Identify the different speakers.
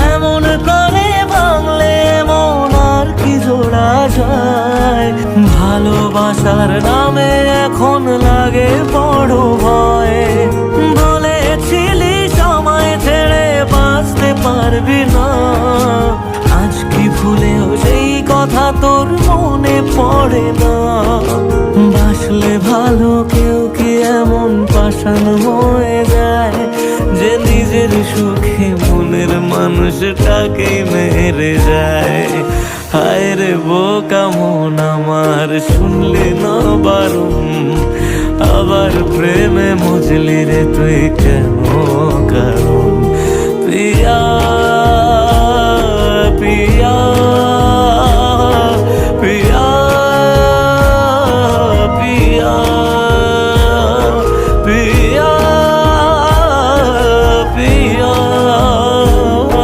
Speaker 1: এমন করে ভাঙলে মন আর কি জোড়া যায়। ভালোবাসার নামে এখন লাগে বড় ভয়। বলেছিলি সময় ছেড়ে বাঁচতে পারবি না, আজ কি ভুলেও সেই কথা তোর মনে পড়ে না? বাসলে ভালো কেউ কি এমন পাষাণ হয়ে যায়, যে নিজের সুখে মনের মানুষটাকেই মেরে যায়? হায় রে বোকা মন আমার, শুনলি না বারণ, আবার প্রেমে মজলি রে তুই কেন কারণ? পিয়া পিয়া